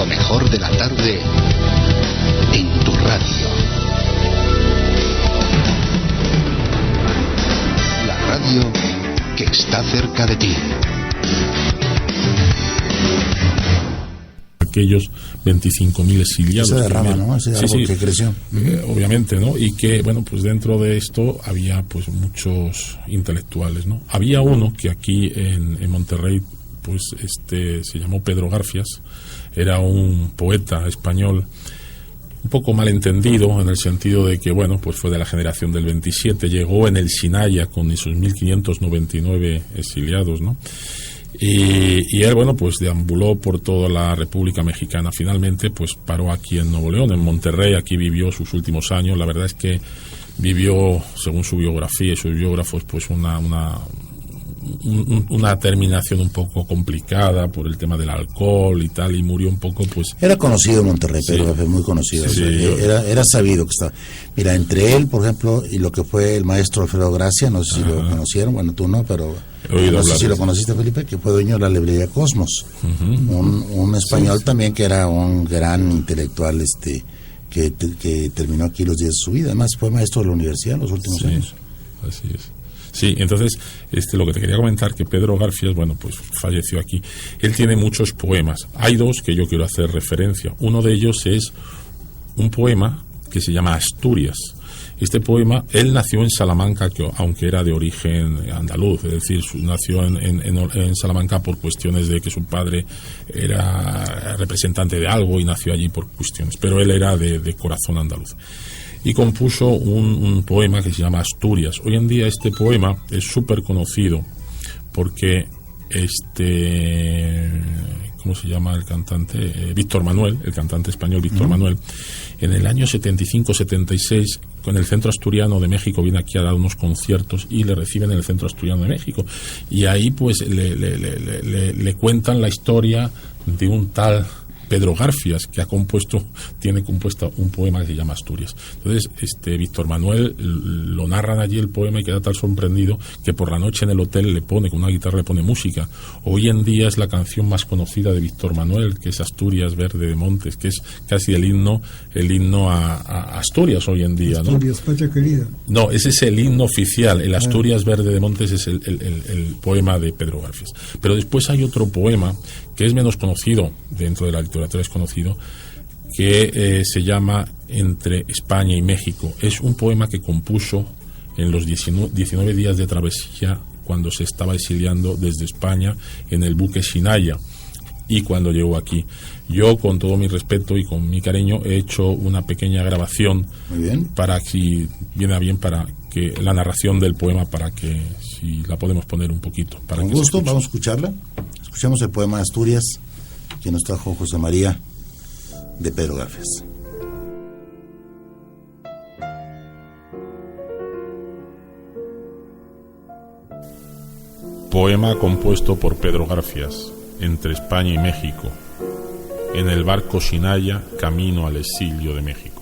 Lo mejor de la tarde en tu radio. La radio que está cerca de ti. Aquellos 25.000 exiliados. Esa derrama, ¿no? Ese árbol que creció. Obviamente, ¿no? Y que, bueno, pues dentro de esto había pues muchos intelectuales, ¿no? Había uno que aquí en Monterrey, pues se llamó Pedro Garfias, era un poeta español un poco malentendido en el sentido de que, bueno, pues fue de la generación del 27, llegó en el Sinaya con esos 1.599 exiliados, ¿no? Y él, bueno, pues deambuló por toda la República Mexicana. Finalmente, pues paró aquí en Nuevo León, en Monterrey. Aquí vivió sus últimos años. La verdad es que vivió, según su biografía y sus biógrafos, pues una terminación un poco complicada por el tema del alcohol y tal, y murió un poco, pues... Era conocido en Monterrey, pero sí, muy conocido. Sí, era sabido que estaba... Mira, entre él, por ejemplo, y lo que fue el maestro Alfredo Gracia, no sé si lo conocieron, bueno, tú no, pero no sé si lo conociste, Felipe, que fue dueño de la librería Cosmos, un español también que era un gran intelectual, que terminó aquí los días de su vida. Además fue maestro de la universidad en los últimos años. Así es. Sí, entonces, lo que te quería comentar, que Pedro Garfias, bueno, pues falleció aquí. Él tiene muchos poemas. Hay dos que yo quiero hacer referencia. Uno de ellos es un poema que se llama Asturias. Este poema, él nació en Salamanca, aunque era de origen andaluz, es decir, nació en Salamanca por cuestiones de que su padre era representante de algo y nació allí por cuestiones, pero él era de corazón andaluz. Y compuso un poema que se llama Asturias. Hoy en día este poema es súper conocido porque ¿cómo se llama el cantante? Víctor Manuel, el cantante español Víctor Manuel, en el año 75-76, con el Centro Asturiano de México, viene aquí a dar unos conciertos y le reciben en el Centro Asturiano de México. Y ahí pues le cuentan la historia de un tal Pedro Garfias, que tiene compuesto un poema que se llama Asturias. Entonces, Víctor Manuel lo narran allí el poema y queda tan sorprendido que por la noche en el hotel con una guitarra le pone música. Hoy en día es la canción más conocida de Víctor Manuel, que es Asturias Verde de Montes, que es casi el himno a Asturias hoy en día, ¿no? Asturias, patria querida. No, ese es el himno oficial. El Asturias Verde de Montes es el poema de Pedro Garfias. Pero después hay otro poema que es menos conocido, dentro de la literatura es conocido, que se llama Entre España y México. Es un poema que compuso en los 19 días de travesía cuando se estaba exiliando desde España en el buque Sinaya y cuando llegó aquí. Yo, con todo mi respeto y con mi cariño, he hecho una pequeña grabación. Muy bien. Para si viene bien, para que la narración del poema, para que si la podemos poner un poquito. Para con gusto, vamos a escucharla. Escuchamos el poema Asturias, que nos trajo José María, de Pedro Garfias. Poema compuesto por Pedro Garfias, entre España y México, en el barco Sinaya, camino al exilio de México.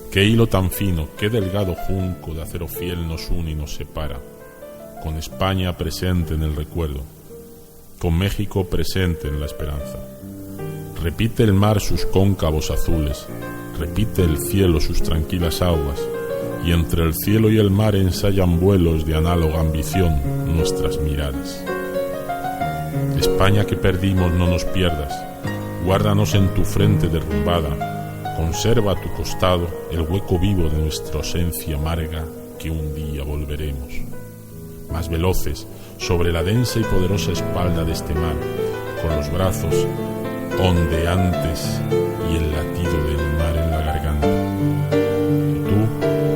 Qué hilo tan fino, qué delgado junco de acero fiel nos une y nos separa, con España presente en el recuerdo, con México presente en la esperanza. Repite el mar sus cóncavos azules, repite el cielo sus tranquilas aguas, y entre el cielo y el mar ensayan vuelos de análoga ambición nuestras miradas. España que perdimos, no nos pierdas, guárdanos en tu frente derrumbada, conserva a tu costado el hueco vivo de nuestra ausencia amarga, que un día volveremos. Más veloces, sobre la densa y poderosa espalda de este mar, con los brazos ondeantes y el latido del mar en la garganta. Y tú,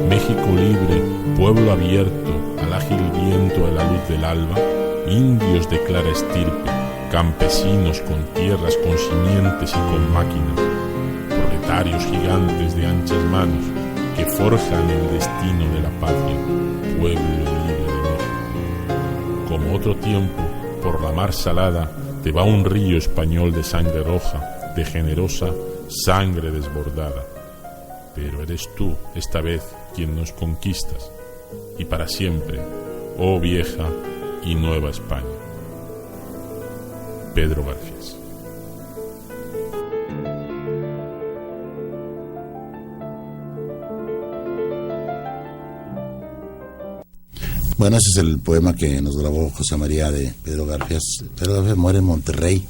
México libre, pueblo abierto al ágil viento de la luz del alba, indios de clara estirpe, campesinos con tierras, con simientes y con máquinas, proletarios gigantes de anchas manos que forjan el destino de la patria, pueblo libre de México. Como otro tiempo, por la mar salada, te va un río español de sangre roja, de generosa sangre desbordada. Pero eres tú, esta vez, quien nos conquistas, y para siempre, oh vieja y nueva España. Pedro Garfias. Bueno, ese es el poema que nos grabó José María de Pedro Garfias. Pedro Garfias muere en Monterrey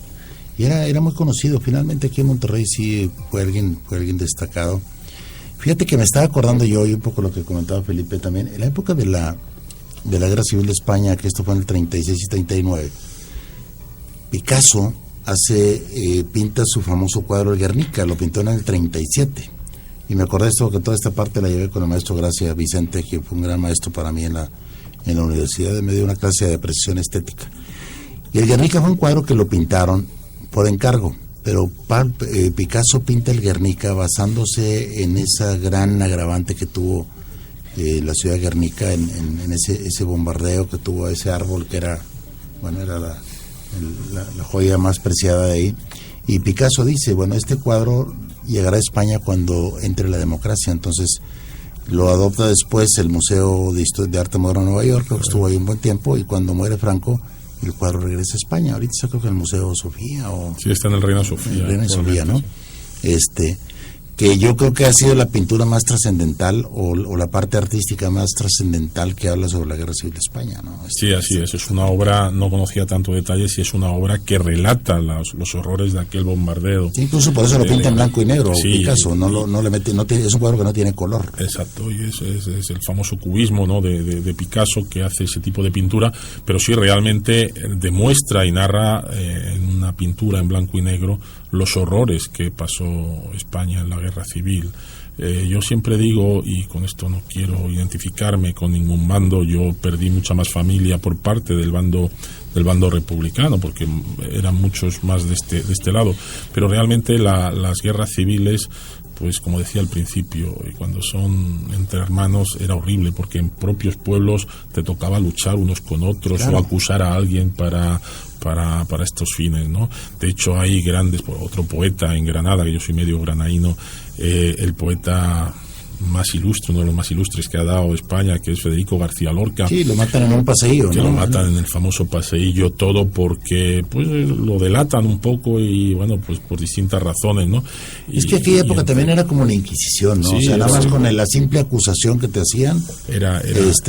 y era muy conocido. Finalmente aquí en Monterrey sí fue alguien destacado. Fíjate que me estaba acordando yo, y un poco lo que comentaba Felipe también, en la época de la Guerra Civil de España, que esto fue en el 36 y 39, Picasso pinta su famoso cuadro El Guernica, lo pintó en el 37. Y me acordé de esto, que toda esta parte la llevé con el maestro Gracia Vicente, que fue un gran maestro para mí en la universidad, me dio una clase de apreciación estética. Y El Guernica fue un cuadro que lo pintaron por encargo, pero Picasso pinta El Guernica basándose en esa gran agravante que tuvo la ciudad de Guernica, en ese bombardeo que tuvo a ese árbol que era la joya más preciada de ahí. Y Picasso dice, bueno, este cuadro llegará a España cuando entre la democracia. Entonces lo adopta después el Museo de Arte Moderno de Nueva York, que estuvo ahí un buen tiempo, y cuando muere Franco, el cuadro regresa a España. Ahorita está, creo que en el Museo Sofía. Sí, está en el Reina Sofía. El Reina Sofía, ¿no? Que yo creo que ha sido la pintura más trascendental o la parte artística más trascendental que habla sobre la Guerra Civil de España, ¿no? Sí, así es. Es una obra, no conocía tanto detalles, y es una obra que relata los horrores de aquel bombardeo. Sí, incluso por eso lo pinta en blanco y negro, sí, Picasso, no le mete, es un cuadro que no tiene color. Exacto, y es el famoso cubismo, ¿no?, de Picasso, que hace ese tipo de pintura, pero sí realmente demuestra y narra en una pintura en blanco y negro los horrores que pasó España en la Guerra Civil. Yo siempre digo, y con esto no quiero identificarme con ningún bando, yo perdí mucha más familia por parte del bando republicano, porque eran muchos más de este lado, pero realmente las guerras civiles, pues como decía al principio, y cuando son entre hermanos era horrible, porque en propios pueblos te tocaba luchar unos con otros, claro, o acusar a alguien para estos fines, ¿no? De hecho hay otro poeta en Granada, que yo soy medio granaíno, el poeta más ilustre, uno de los más ilustres que ha dado España, que es Federico García Lorca. Sí, lo matan en un paseillo, que ¿no? Lo matan en el famoso paseillo, todo porque pues lo delatan un poco, y bueno, pues por distintas razones, ¿no? Es que aquella época también era como la Inquisición, ¿no? Sí, o sea, nada más con la simple acusación que te hacían,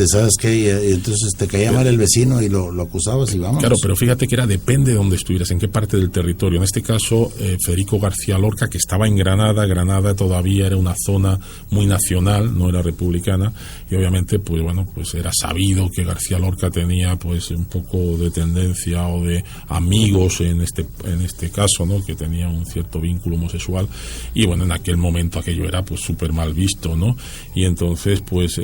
¿sabes qué? Entonces te caía mal el vecino y lo acusabas y vamos. Claro, pero fíjate que depende de dónde estuvieras, en qué parte del territorio. En este caso, Federico García Lorca, que estaba en Granada todavía era una zona muy nacional, no era republicana, y obviamente pues bueno, pues era sabido que García Lorca tenía pues un poco de tendencia o de amigos en este caso, ¿no?, que tenía un cierto vínculo homosexual, y bueno, en aquel momento aquello era pues súper mal visto, ¿no? Y entonces pues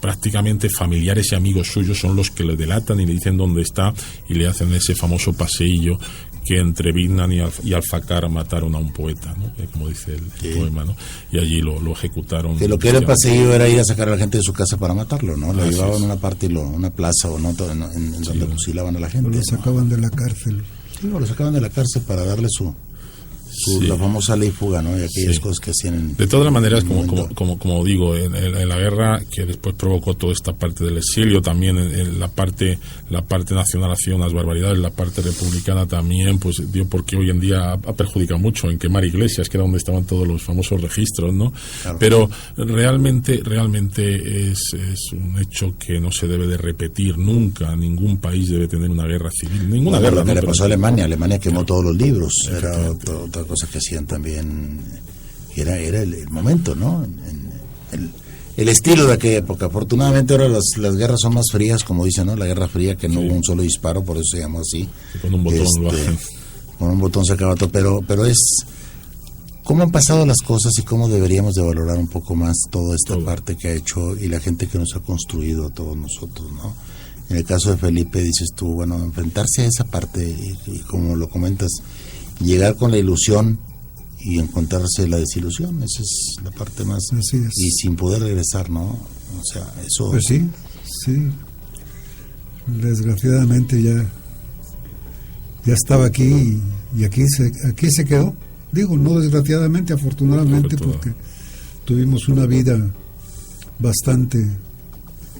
prácticamente familiares y amigos suyos son los que le delatan y le dicen dónde está, y le hacen ese famoso paseillo que entre Vignan y Alfacar mataron a un poeta, ¿no?, como dice el poema, ¿no? Y allí lo ejecutaron. Que lo que era el paseillo era ir a sacar a la gente de su casa para matarlo, ¿no? Lo llevaban a una parte, una plaza o no, en donde fusilaban a la gente. O lo sacaban de la cárcel. Sí, o lo sacaban de la cárcel para darle la famosa ley fuga, ¿no? Y aquellas cosas que hacían de todas las maneras, como digo, en la guerra que después provocó toda esta parte del exilio, también en la parte nacional hacía unas barbaridades, la parte republicana también, pues porque hoy en día ha perjudicado mucho en quemar iglesias, que era donde estaban todos los famosos registros, ¿no? Claro. Pero realmente es un hecho que no se debe de repetir nunca. Ningún país debe tener una guerra civil, ninguna guerra. Lo que le pasó a Alemania quemó todos los libros, era otra cosa que hacían también, era el momento, ¿no? El estilo de aquella época. Afortunadamente ahora las guerras son más frías, como dicen, ¿no? La Guerra Fría, que no hubo un solo disparo, por eso se llamó así. Con un botón con un botón se acaba todo, pero es cómo han pasado las cosas y cómo deberíamos de valorar un poco más toda esta parte que ha hecho y la gente que nos ha construido a todos nosotros, ¿no? En el caso de Felipe, dices tú, bueno, enfrentarse a esa parte y como lo comentas, llegar con la ilusión y encontrarse la desilusión, esa es la parte más, y sin poder regresar, ¿no? O sea, eso... Pues sí, desgraciadamente ya estaba aquí y aquí se quedó, digo, no desgraciadamente, afortunadamente, porque tuvimos una vida bastante...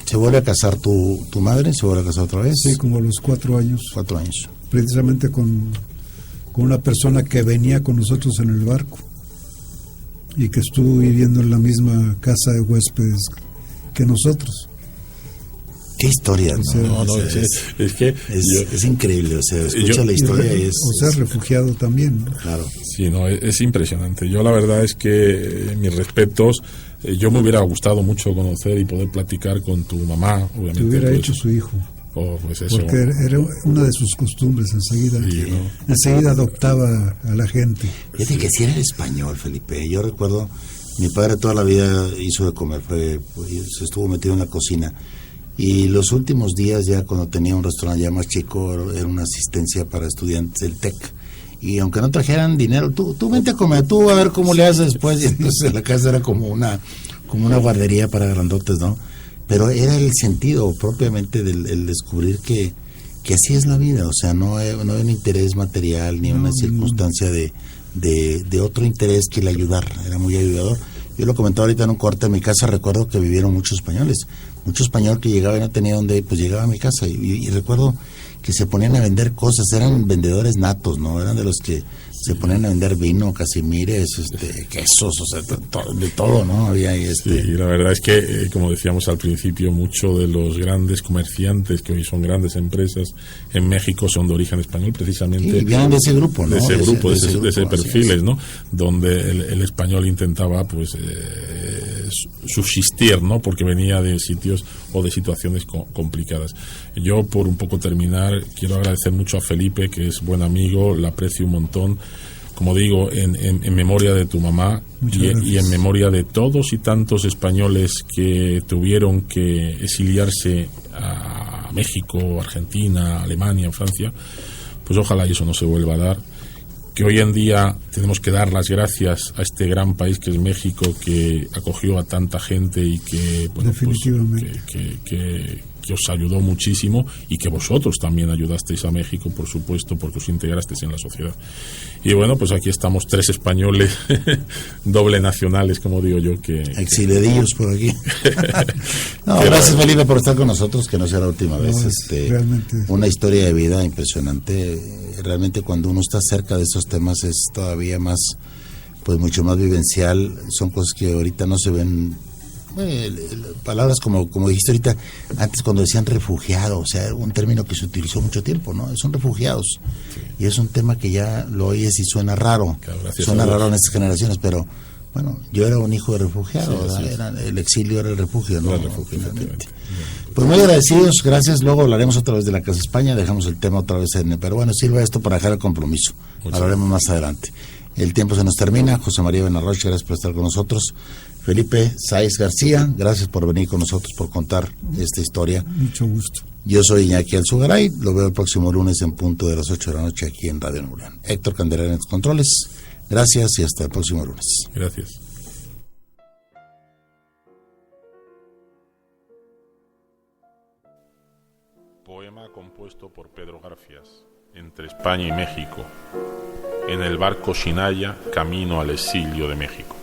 ¿Se vuelve a casar tu madre? ¿Se vuelve a casar otra vez? Sí, como a los 4 años. 4 años. Precisamente con una persona que venía con nosotros en el barco y que estuvo viviendo en la misma casa de huéspedes que nosotros. Qué historia, es increíble, o sea, escucha la historia y es... O sea, refugiado también, ¿no? Claro. Sí, no, es impresionante. Yo la verdad es que mis respetos, yo me hubiera gustado mucho conocer y poder platicar con tu mamá, obviamente. Te hubiera pues, hecho su hijo. Pues eso. Porque era una de sus costumbres, enseguida adoptaba a la gente. Fíjate que sí era español, Felipe. Yo recuerdo, mi padre toda la vida hizo de comer, se estuvo metido en la cocina. Y los últimos días, ya cuando tenía un restaurante ya más chico, era una asistencia para estudiantes del TEC. Y aunque no trajeran dinero, tú vente a comer, tú a ver cómo le haces después. Y entonces la casa era como una guardería para grandotes, ¿no? Pero era el sentido propiamente del descubrir que así es la vida. O sea, no hay un interés material ni una circunstancia de otro interés que el ayudar. Era muy ayudador. Yo lo comentaba ahorita en un corte en mi casa, recuerdo que vivieron muchos españoles. Mucho español que llegaba y no tenía dónde, pues llegaba a mi casa y recuerdo que se ponían a vender cosas, eran vendedores natos, ¿no? Eran de los que se ponían a vender vino, casimires, quesos, o sea, de todo, ¿no? Había ahí Sí, y la verdad es que, como decíamos al principio, muchos de los grandes comerciantes que hoy son grandes empresas en México son de origen español, precisamente. Y vienen de ese grupo, ¿no? De ese perfiles, ¿no? Donde el español intentaba, pues, subsistir, ¿no? Porque venía de sitios o de situaciones complicadas. Yo, por un poco terminar, quiero agradecer mucho a Felipe, que es buen amigo, le aprecio un montón. Como digo, en memoria de tu mamá y en memoria de todos y tantos españoles que tuvieron que exiliarse a México, Argentina, Alemania, Francia, pues ojalá eso no se vuelva a dar. Que hoy en día tenemos que dar las gracias a este gran país que es México, que acogió a tanta gente y que, bueno, definitivamente, pues, que os ayudó muchísimo, y que vosotros también ayudasteis a México, por supuesto, porque os integrasteis en la sociedad. Y bueno, pues aquí estamos 3 españoles doble nacionales, como digo yo, que exiliadillos por aquí. No, gracias, Felipe, por estar con nosotros, que no sea la última vez. Realmente una historia de vida impresionante. Realmente cuando uno está cerca de estos temas es todavía más, pues mucho más vivencial. Son cosas que ahorita no se ven. Palabras como dijiste ahorita, antes cuando decían refugiados, o sea, un término que se utilizó mucho tiempo, ¿no? Son refugiados. Sí. Y es un tema que ya lo oyes y suena raro. Claro, suena raro en estas generaciones, pero bueno, yo era un hijo de refugiado, el exilio era el refugio, ¿no? Finalmente. Pues muy agradecidos, gracias. Luego hablaremos otra vez de la Casa España, dejamos el tema otra vez pero bueno, sirva esto para dejar el compromiso. Hablaremos más adelante. El tiempo se nos termina. José María Benarroche, gracias por estar con nosotros. Felipe Sáiz García, gracias por venir con nosotros, por contar esta historia. Mucho gusto. Yo soy Iñaki Alzugaray, lo veo el próximo lunes en punto de las 8 de la noche aquí en Radio Nuevo León. Héctor Candelera en los controles, gracias y hasta el próximo lunes. Gracias. Poema compuesto por Pedro Garfias, entre España y México, en el barco Shinaya, camino al exilio de México.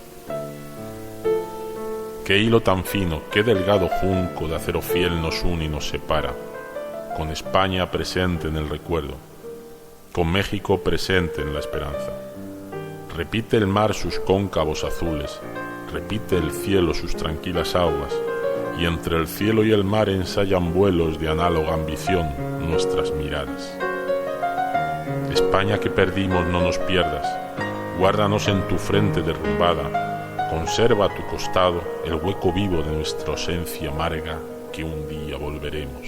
Qué hilo tan fino, qué delgado junco de acero fiel nos une y nos separa, con España presente en el recuerdo, con México presente en la esperanza. Repite el mar sus cóncavos azules, repite el cielo sus tranquilas aguas, y entre el cielo y el mar ensayan vuelos de análoga ambición nuestras miradas. España que perdimos, no nos pierdas, guárdanos en tu frente derrumbada, conserva a tu costado el hueco vivo de nuestra ausencia amarga, que un día volveremos.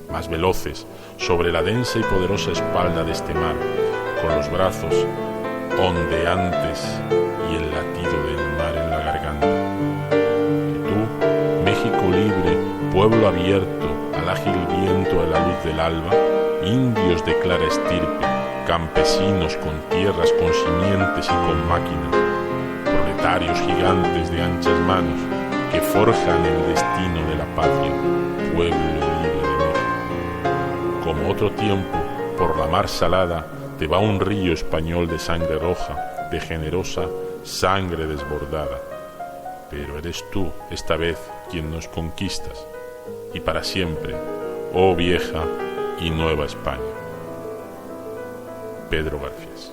Más veloces, sobre la densa y poderosa espalda de este mar, con los brazos ondeantes y el latido del mar en la garganta. Que tú, México libre, pueblo abierto al ágil viento de la luz del alba, indios de clara estirpe, campesinos con tierras, con simientes y con máquinas, proletarios gigantes de anchas manos que forjan el destino de la patria, pueblo libre de México. Como otro tiempo, por la mar salada, te va un río español de sangre roja, de generosa sangre desbordada. Pero eres tú, esta vez, quien nos conquistas, y para siempre, oh vieja y nueva España. Pedro Garfias.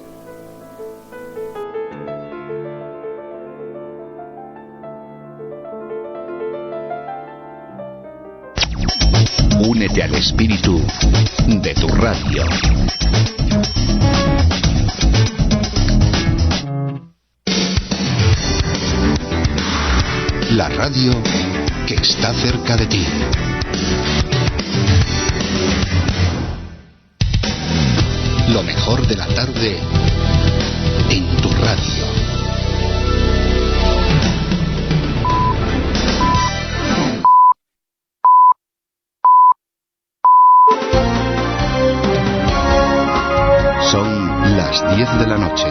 Únete al espíritu de tu radio. La radio que está cerca de ti. Lo mejor de la tarde en tu radio. Son las 10 de la noche.